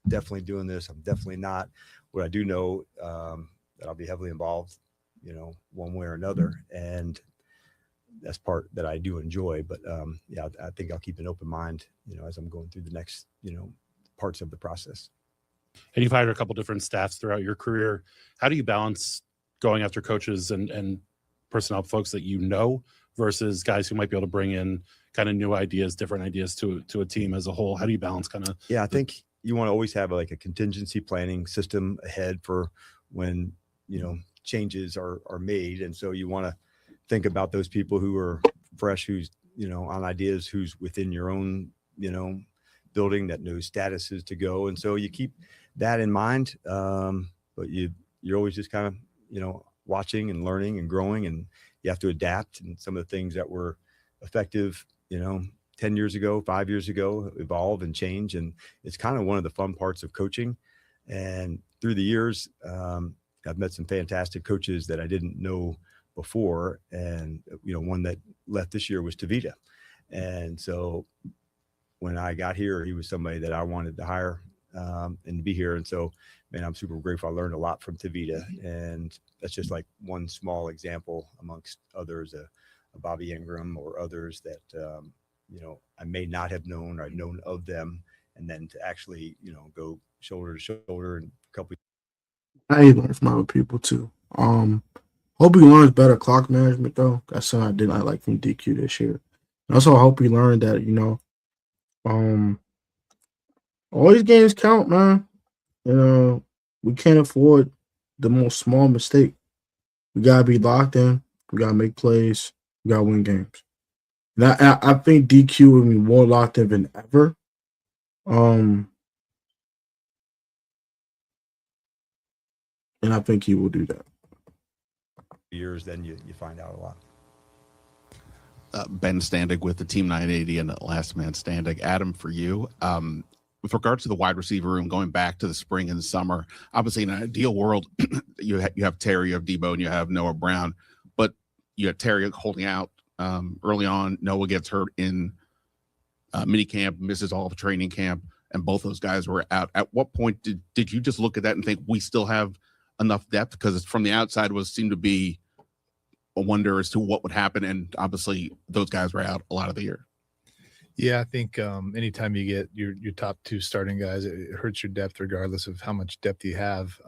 definitely doing this. I'm definitely not. What I do know that I'll be heavily involved, one way or another. And that's part that I do enjoy. But yeah, I think I'll keep an open mind, as I'm going through the next, parts of the process. And you've hired a couple different staffs throughout your career. How do you balance going after coaches and personnel folks that versus guys who might be able to bring in kind of new ideas, different ideas to a team as a whole? How do you balance kind of? Yeah, I think you want to always have like a contingency planning system ahead for when, changes are made. And so you want to think about those people who are fresh, who's, on ideas, who's within your own, building that knows statuses to go. And so you keep that in mind. But you're always just kind of, watching and learning and growing, and you have to adapt. And some of the things that were effective, 10 years ago, 5 years ago, evolve and change. And it's kind of one of the fun parts of coaching. And through the years, I've met some fantastic coaches that I didn't know before. And, one that left this year was Tavita. And so when I got here, he was somebody that I wanted to hire and to be here. And so, man, I'm super grateful. I learned a lot from Tavita. And that's just like one small example amongst others, a Bobby Ingram or others that, I may not have known or I've known of them. And then to actually, go shoulder to shoulder and a couple. I learn from other people too. Hope he learns better clock management though. That's something I did not like from DQ this year. And also, I hope he learned that all these games count, man. We can't afford the most small mistake. We gotta be locked in. We gotta make plays. We gotta win games. And I think DQ will be more locked in than ever. And I think he will do that. Years, then you find out a lot. Ben Standig with the Team 980 and the Last Man Standing. Adam, for you, with regards to the wide receiver room, going back to the spring and summer, obviously in an ideal world, you have Terry, you have Debo, and you have Noah Brown, but you have Terry holding out early on. Noah gets hurt in minicamp, misses all of training camp, and both those guys were out. At what point did you just look at that and think we still have enough depth? Because from the outside seemed to be a wonder as to what would happen, and obviously those guys were out a lot of the year. Yeah, I think anytime you get your top two starting guys, it hurts your depth regardless of how much depth you have.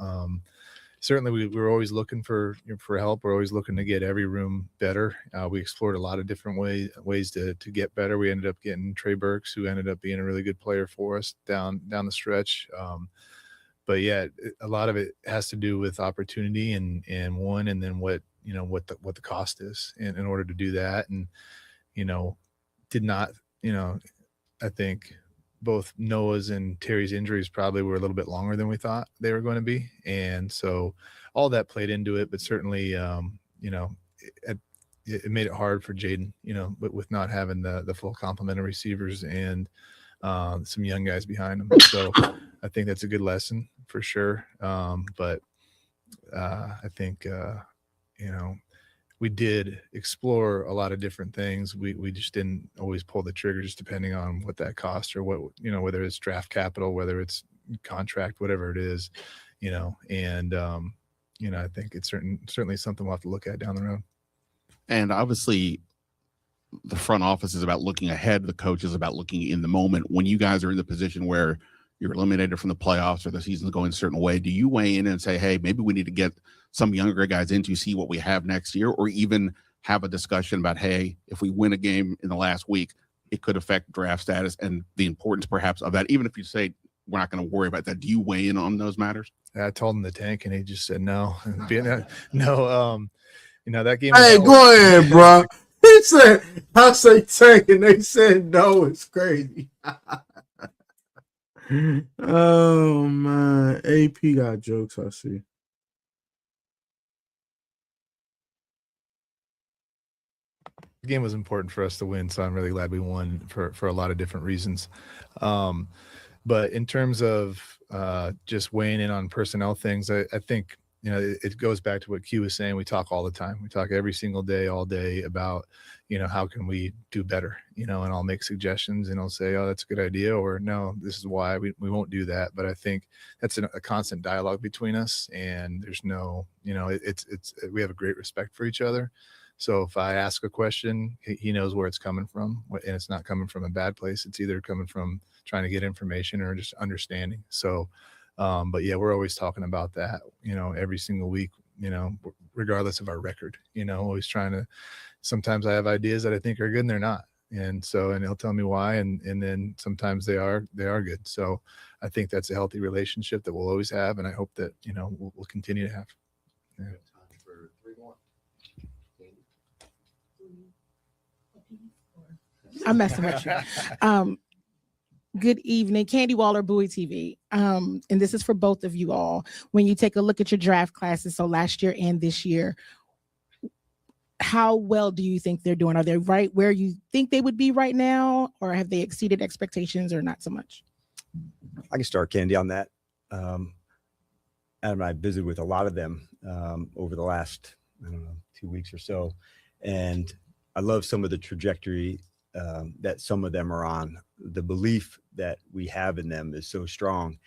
Certainly, we're always looking for help. We're always looking to get every room better. We explored a lot of different ways to get better. We ended up getting Trey Burks, who ended up being a really good player for us down the stretch. But yeah, a lot of it has to do with opportunity and then what the cost is in order to do that. And did not, I think both Noah's and Terry's injuries probably were a little bit longer than we thought they were going to be. And so all that played into it, but certainly, it made it hard for Jaden, but with not having the full complement of receivers and some young guys behind him. So I think that's a good lesson for sure. But I think, we did explore a lot of different things. We just didn't always pull the trigger, just depending on what that cost or what, whether it's draft capital, whether it's contract, whatever it is, and I think it's certainly something we'll have to look at down the road. And obviously the front office is about looking ahead. The coach is about looking in the moment. When you guys are in the position where you're eliminated from the playoffs or the season's going a certain way, do you weigh in and say, hey, maybe we need to get some younger guys in to see what we have next year, or even have a discussion about, hey, if we win a game in the last week, it could affect draft status and the importance perhaps of that, even if you say we're not going to worry about that? Do you weigh in on those matters? I told him the tank and he just said no. No, that game. Hey, go ahead, bro. He said, I say tank, and they said no. It's crazy. Oh, man. AP got jokes, I see. The game was important for us to win, so I'm really glad we won for a lot of different reasons. But in terms of just weighing in on personnel things, I think it goes back to what Q was saying. We talk all the time. We talk every single day, all day about how can we do better. And I'll make suggestions and I'll say, oh, that's a good idea, or no, this is why we won't do that. But I think that's a constant dialogue between us, and there's no it's we have a great respect for each other. So if I ask a question, he knows where it's coming from, and it's not coming from a bad place. It's either coming from trying to get information or just understanding. So, but yeah, we're always talking about that, every single week, regardless of our record, always trying to, sometimes I have ideas that I think are good and they're not. And he'll tell me why. And then sometimes they are good. So I think that's a healthy relationship that we'll always have. And I hope that, we'll continue to have. Yeah. I'm messing with you. Good evening, Candy Waller, Bowie TV. And this is for both of you all. When you take a look at your draft classes, so last year and this year, how well do you think they're doing? Are they right where you think they would be right now, or have they exceeded expectations, or not so much? I can start, Candy, on that. Adam and I visited with a lot of them over the last, 2 weeks or so. And I love some of the trajectory that some of them are on. The belief that we have in them is so strong.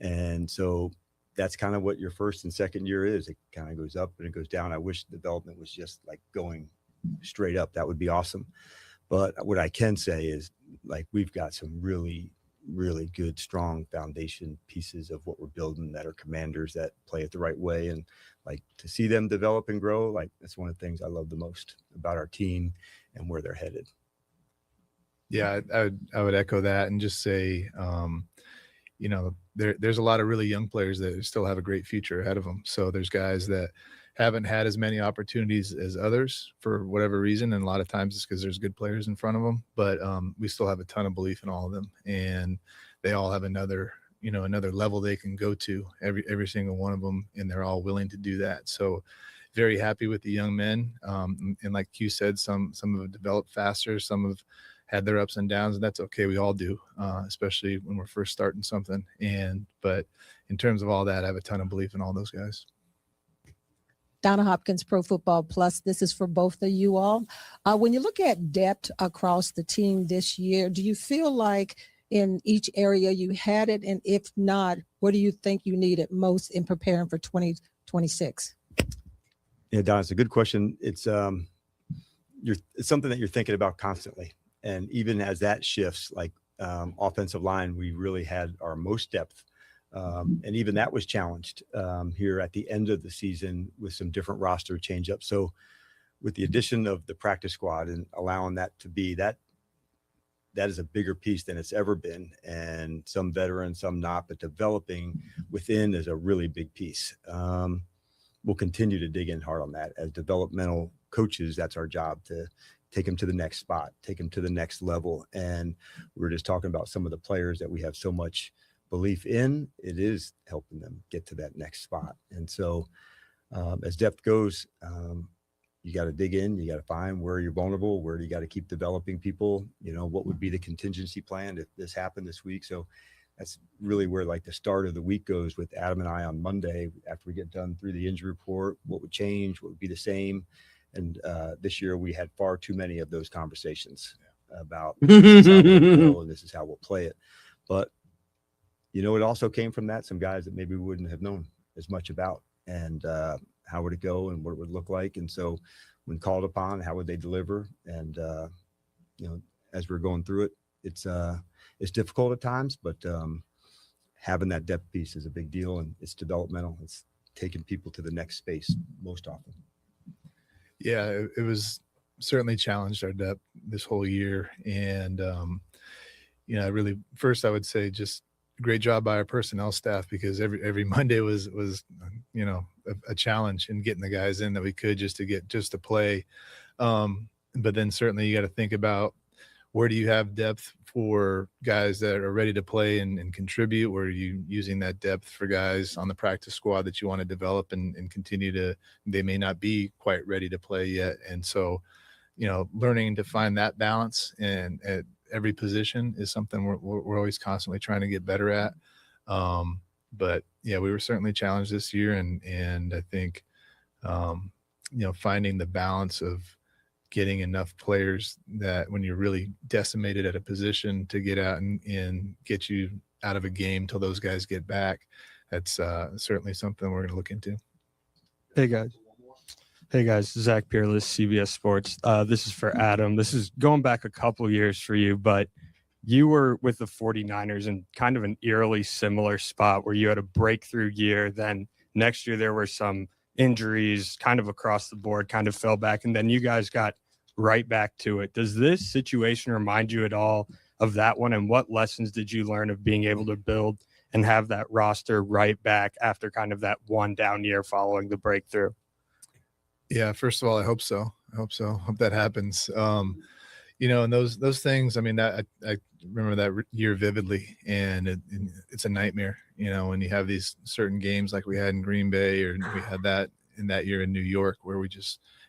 And so that's kind of what your first and second year is. It kind of goes up and it goes down. I wish development was just like going straight up. That would be awesome. But what I can say is, like, we've got some really, really good, strong foundation pieces of what we're building that are commanders that play it the right way. And like, to see them develop and grow, like, that's one of the things I love the most about our team and where they're headed. Yeah, I would echo that and just say, there's a lot of really young players that still have a great future ahead of them. So there's guys that haven't had as many opportunities as others for whatever reason, and a lot of times it's because there's good players in front of them. But we still have a ton of belief in all of them, and they all have another level they can go to, every single one of them, and they're all willing to do that. So very happy with the young men. And like Q said, some have developed faster, some have had their ups and downs, and that's okay. We all do, especially when we're first starting something. But in terms of all that, I have a ton of belief in all those guys. Donna Hopkins, Pro Football Plus. This is for both of you all. When you look at depth across the team this year, do you feel like in each area you had it? And if not, what do you think you needed most in preparing for 2026? Yeah, Don, it's a good question. It's it's something that you're thinking about constantly. And even as that shifts, like offensive line, we really had our most depth. And even that was challenged here at the end of the season with some different roster change up. So with the addition of the practice squad and allowing that to be that is a bigger piece than it's ever been. And some veterans, some not, but developing within is a really big piece. We'll continue to dig in hard on that as developmental coaches. That's our job, to take them to the next spot, take them to the next level. And we were just talking about some of the players that we have so much belief in. It is helping them get to that next spot. And so as depth goes, you got to dig in, you got to find where you're vulnerable, where you got to keep developing people, what would be the contingency plan if this happened this week. So that's really where like the start of the week goes with Adam and I on Monday, after we get done through the injury report, what would change, what would be the same. And this year we had far too many of those conversations about this is how we'll go and this is how we'll play it. But, it also came from that, some guys that maybe we wouldn't have known as much about, and how would it go and what it would look like. And so when called upon, how would they deliver? And, as we're going through it, it's difficult at times, but having that depth piece is a big deal, and it's developmental. It's taking people to the next space most often. Yeah, it was certainly challenged our depth this whole year. And, really, first I would say just great job by our personnel staff, because every Monday was a challenge in getting the guys in that we could just to play. but then certainly you got to think about where do you have depth for guys that are ready to play and contribute? Where are you using that depth for guys on the practice squad that you want to develop and continue to, they may not be quite ready to play yet. And so, learning to find that balance and at every position is something we're always constantly trying to get better at. But yeah, we were certainly challenged this year. And I think, finding the balance of getting enough players that when you're really decimated at a position to get out and get you out of a game till those guys get back. That's certainly something we're going to look into. Hey guys, Zach Peerless, CBS Sports. This is for Adam. This is going back a couple years for you, but you were with the 49ers in kind of an eerily similar spot where you had a breakthrough year. Then next year there were some injuries kind of across the board, kind of fell back, and then you guys got right back to it. Does this situation remind you at all of that one? And what lessons did you learn of being able to build and have that roster right back after kind of that one down year following the breakthrough? Yeah, first of all, I hope so. Hope that happens. And those things, I mean, that I remember that year vividly, and it's a nightmare, when you have these certain games like we had in Green Bay, or we had that in that year in New York, where it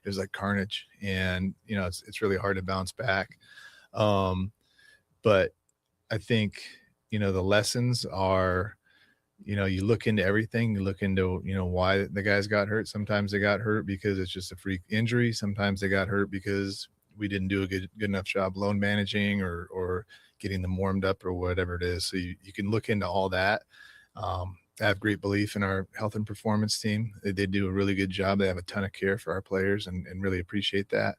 was like carnage, and it's really hard to bounce back. But I think the lessons are, you look into everything. You look into why the guys got hurt. Sometimes they got hurt because it's just a freak injury. Sometimes they got hurt because we didn't do a good enough job load managing or getting them warmed up or whatever it is. So you can look into all that. I have great belief in our health and performance team. They do a really good job. They have a ton of care for our players and really appreciate that.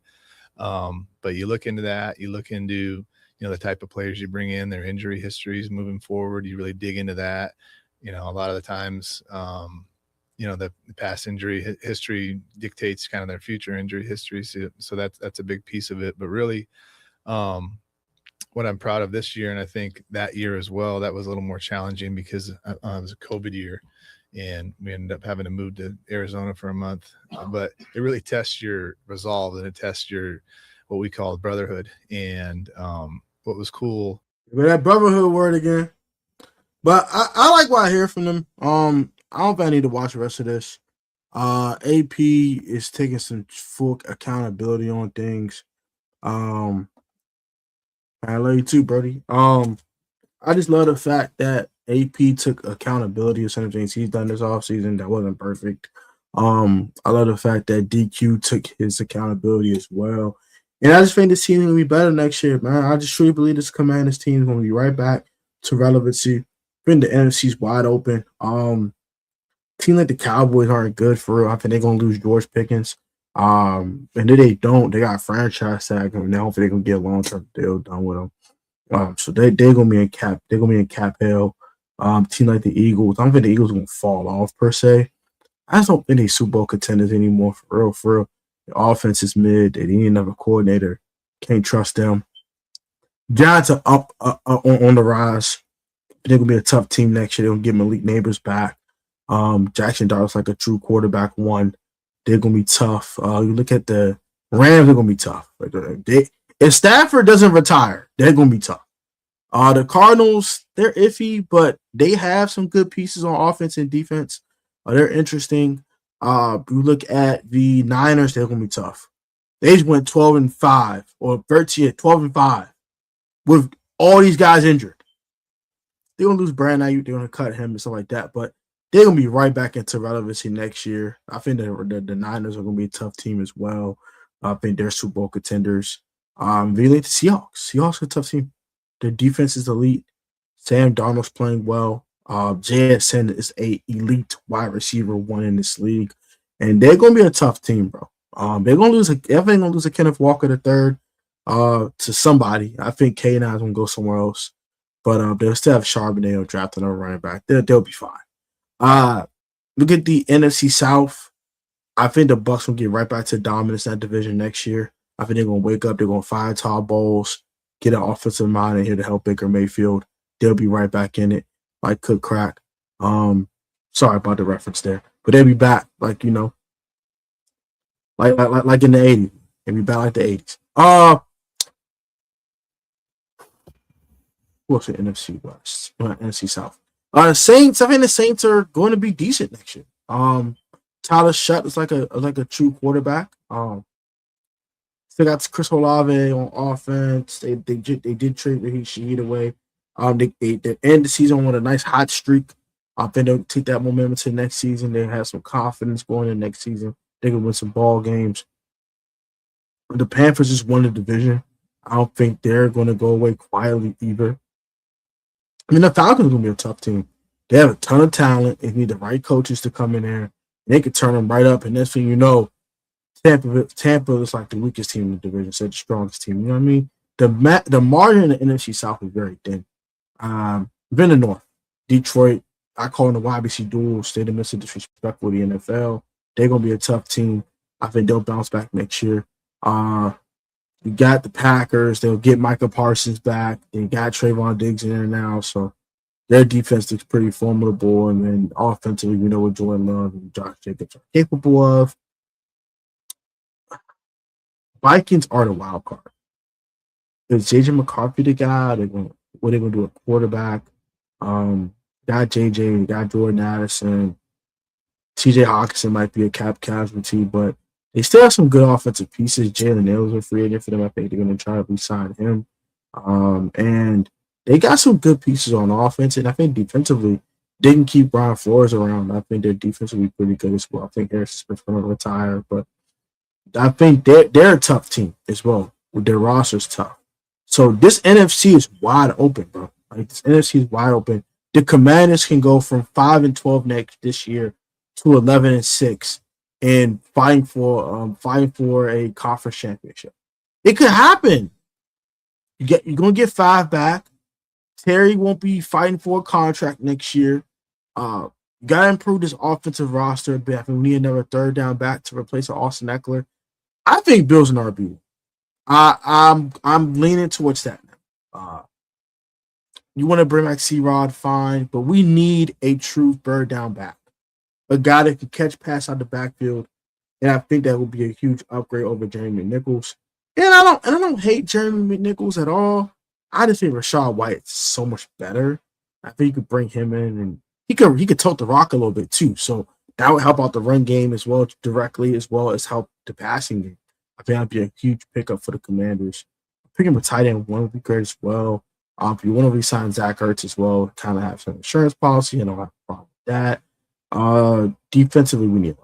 But you look into that, you look into, the type of players you bring in, their injury histories moving forward. You really dig into that. A lot of the times, the past injury history dictates kind of their future injury history. So that's a big piece of it. But really, what I'm proud of this year, and I think that year as well, that was a little more challenging because it was a COVID year, and we ended up having to move to Arizona for a month. But it really tests your resolve, and it tests your what we call brotherhood. And what was cool. That brotherhood word again. But I like what I hear from them. I don't think I need to watch the rest of this. AP is taking some full accountability on things. I love you too, Brody. I just love the fact that AP took accountability of some things he's done this offseason that wasn't perfect. I love the fact that DQ took his accountability as well. And I just think this team is going to be better next year, man. I just truly believe this Commanders team is going to be right back to relevancy. I think the NFC's wide open. Team like the Cowboys aren't good for real. I think they're going to lose George Pickens. And if they don't, they got a franchise tag, and hopefully they're going to get a long-term deal done with them. So they're going to be in cap. They're going to be in cap hell. Team like the Eagles, I don't think the Eagles are going to fall off per se. I just don't think they're Super Bowl contenders anymore, for real. The offense is mid. They need another coordinator. Can't trust them. Giants are up on the rise. They're going to be a tough team next year. They'll get Malik Neighbors back. Jackson Dart's like a true quarterback one. They're going to be tough. You look at the Rams, they're going to be tough. If Stafford doesn't retire, they're going to be tough. The Cardinals, they're iffy, but they have some good pieces on offense and defense. They're interesting. You look at the Niners, they're going to be tough. They just went 12-5 or 12-5 with all these guys injured. They're going to lose Brandon Ayuk. They're going to cut him and stuff like that. But they're going to be right back into relevancy next year. I think the Niners are going to be a tough team as well. I think they're Super Bowl contenders. They like the Seahawks. Seahawks are a tough team. Their defense is elite. Sam Darnold's playing well. JSN is a elite wide receiver one in this league. And they're going to be a tough team, bro. They're going to lose definitely going to lose a Kenneth Walker III to somebody. I think K9 is going to go somewhere else. But they'll still have Charbonnet drafting a running back. They'll be fine. Look at the NFC South. I think the Bucs will get right back to dominance in that division next year. I think they're going to wake up. They're going to fire Todd Bowles, get an offensive mind in here to help Baker Mayfield. They'll be right back in it, like Cook Crack. Sorry about the reference there, but they'll be back, like in the 80s. They'll be back like the 80s. What's the NFC West? NFC South. Saints. I think the Saints are going to be decent next year. Tyler Shutt is like a true quarterback. Still got Chris Olave on offense. They did trade Raheem Shaheed away. They end the season with a nice hot streak. I think they'll take that momentum to the next season. They have some confidence going in next season. They can win some ball games. The Panthers just won the division. I don't think they're going to go away quietly either. I mean, the Falcons are going to be a tough team. They have a ton of talent. They need the right coaches to come in there. They could turn them right up. And next thing you know, Tampa is like the weakest team in the division, so the strongest team. You know what I mean? The margin in the NFC South is very thin. Been the North, Detroit. I call them the YBC duel. State of Mr. Disrespectful to the NFL. They're gonna be a tough team. I think they'll bounce back next year. You got the Packers. They'll get Micah Parsons back. They got Trayvon Diggs in there now, so their defense looks pretty formidable. And then offensively, we know what Jordan Love and Josh Jacobs are capable of. Vikings are the wild card. Is JJ McCarthy the guy? What are they gonna do at quarterback? Got JJ, got Jordan Addison. TJ Hawkinson might be a cap casualty, but they still have some good offensive pieces. Jalen Nails are free agent for them. I think they're gonna try to re-sign him. And they got some good pieces on offense, and I think defensively they can keep Brian Flores around. I think their defense will be pretty good as well. I think Harrison Smith's gonna retire, but I think they're a tough team as well. Their roster's tough. So this NFC is wide open, bro. Like this NFC is wide open. The Commanders can go from 5-12 this year to 11-6 and fighting for a conference championship. It could happen. You're gonna get 5 back. Terry won't be fighting for a contract next year. You gotta improve this offensive roster a bit. I think we need another third down back to replace Austin Eckler. I think Bill's an RB. I'm leaning towards that now. You want to bring back C-Rod, fine, but we need a true third down back, a guy that can catch pass out the backfield, and I think that would be a huge upgrade over Jeremy McNichols. And I don't hate Jeremy McNichols at all. I just think Rachaad White is so much better. I think you could bring him in, and he could tilt the rock a little bit too. So that would help out the run game as well directly, as well as help the passing game. I think that'd be a huge pickup for the Commanders. Picking a tight end one would be great as well. If you want to re-sign Zach Ertz as well, kind of have some insurance policy, and I don't have a problem with that. Defensively, we need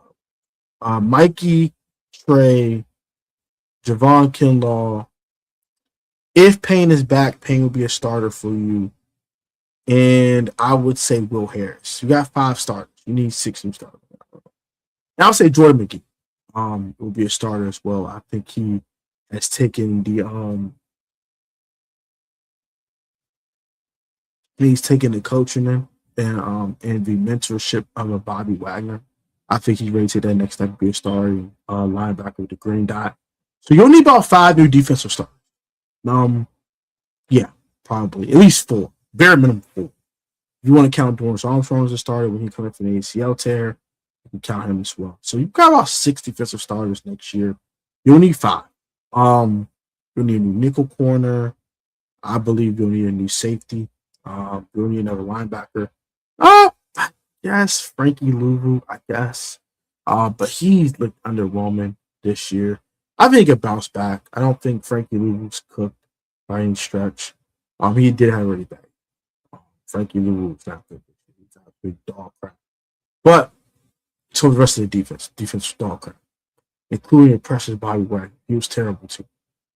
Mikey, Trey, Javon Kinlaw. If Payne is back, Payne will be a starter for you. And I would say Will Harris. You got 5 starters. You need 6 new starters. And I'll say Jordan McGee will be a starter as well. I think he has taken the he's taken the coaching and the mentorship of a Bobby Wagner. I think he's ready to take that next step to be a starting linebacker with the green dot. So you'll need about 5 new defensive starters. Yeah, probably at least 4. Bare minimum 4. If you want to count Dorrance Armstrong as a starter when he comes from the ACL tear, you can count him as well. So you've got about 6 defensive starters next year. You'll need 5. You'll need a new nickel corner. I believe you'll need a new safety. You'll need another linebacker. Yes, Frankie Louvu, I guess. But he's looked underwhelming this year. I think he could bounce back. I don't think Frankie Louvu's cooked by any stretch. He did have a really bad. Frankie Louvu was not good. He's not a big dog crap. But so the rest of the defense was dog crap, including the precious Bobby Wagner. He was terrible too.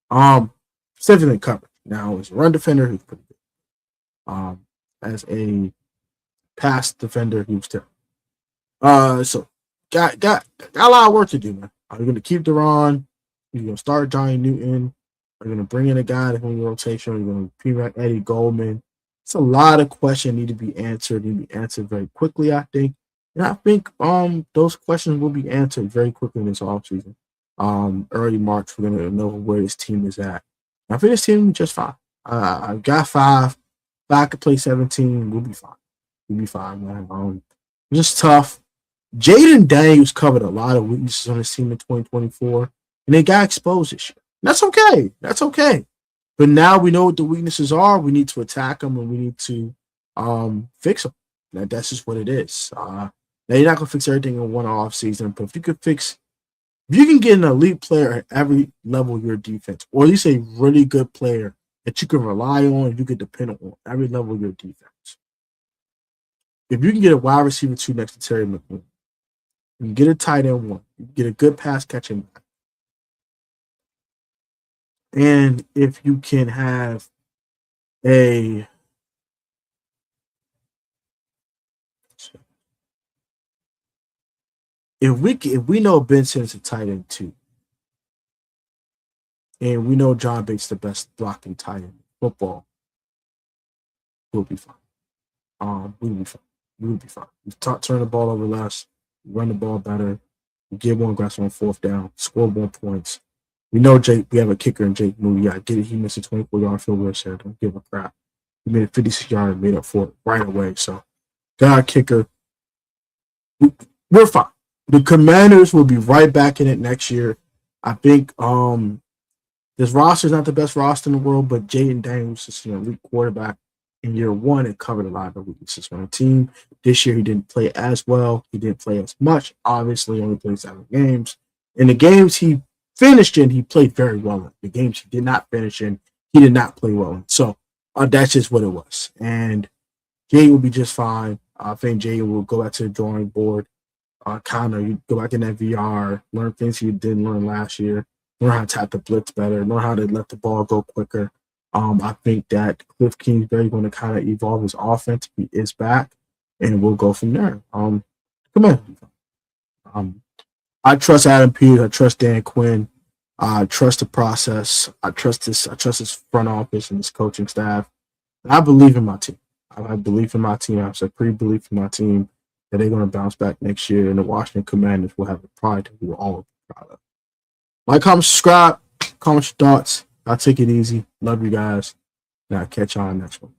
Seventh in coverage. Now as a run defender, he's pretty good. As a pass defender, he was terrible. So got a lot of work to do, man. Are you going to keep Deron? You're going to start Johnny Newton? Are you going to bring in a guy that's in your rotation? Are you going to bring back Eddie Goldman? It's a lot of questions need to be answered. Need to be answered very quickly, I think. And I think those questions will be answered very quickly in this offseason. Early March, we're going to know where this team is at. I think this team is just fine. I've got 5. If I could play 17, we'll be fine. We'll be fine, man. Just tough. Jaden Daniels covered a lot of weaknesses on his team in 2024, and they got exposed this year. That's okay. That's okay. But now we know what the weaknesses are. We need to attack them and we need to fix them. That's just what it is. Now you're not gonna fix everything in one off season, but if you can get an elite player at every level of your defense, or at least a really good player that you can rely on, you can depend on every level of your defense. If you can get a wide receiver 2 next to Terry McLaurin, you can get a tight end 1, you can get a good pass catching back. And if you can have a if we know Benson is a tight end 2, and we know John Bates the best blocking tight end in football, we'll be fine. We'll be fine. We'll be fine. We turn the ball over less, run the ball better, get more aggressive on 4th down, score more points. We know we have a kicker in Jake Moody. Yeah, get it. He missed a 24-yard field goal there. Don't give a crap. He made a 56-yard and made up for it right away. So, got our kicker. We're fine. The Commanders will be right back in it next year. I think this roster is not the best roster in the world, but Jaden Daniels is an elite quarterback. In year 1, it covered a lot of the weaknesses on the team. This year, he didn't play as well. He didn't play as much. Obviously, only played 7 games. In the games he finished in, he played very well in. The games he did not finish in, he did not play well in. So that's just what it was. And Jay will be just fine. I think Jay will go back to the drawing board. You go back in that VR, learn things he didn't learn last year, learn how to tap the blitz better, learn how to let the ball go quicker. I think that Cliff Kingsbury going to kind of evolve his offense. He is back, and we'll go from there. Come on. I trust Adam Peters. I trust Dan Quinn. I trust the process. I trust his front office and his coaching staff. And I believe in my team. I believe in my team. I have a pretty belief in my team that they're going to bounce back next year, and the Washington Commanders will have a pride that we will all be proud of. Like, comment, subscribe, comment your thoughts. I'll take it easy. Love you guys. And I'll catch y'all on the next one.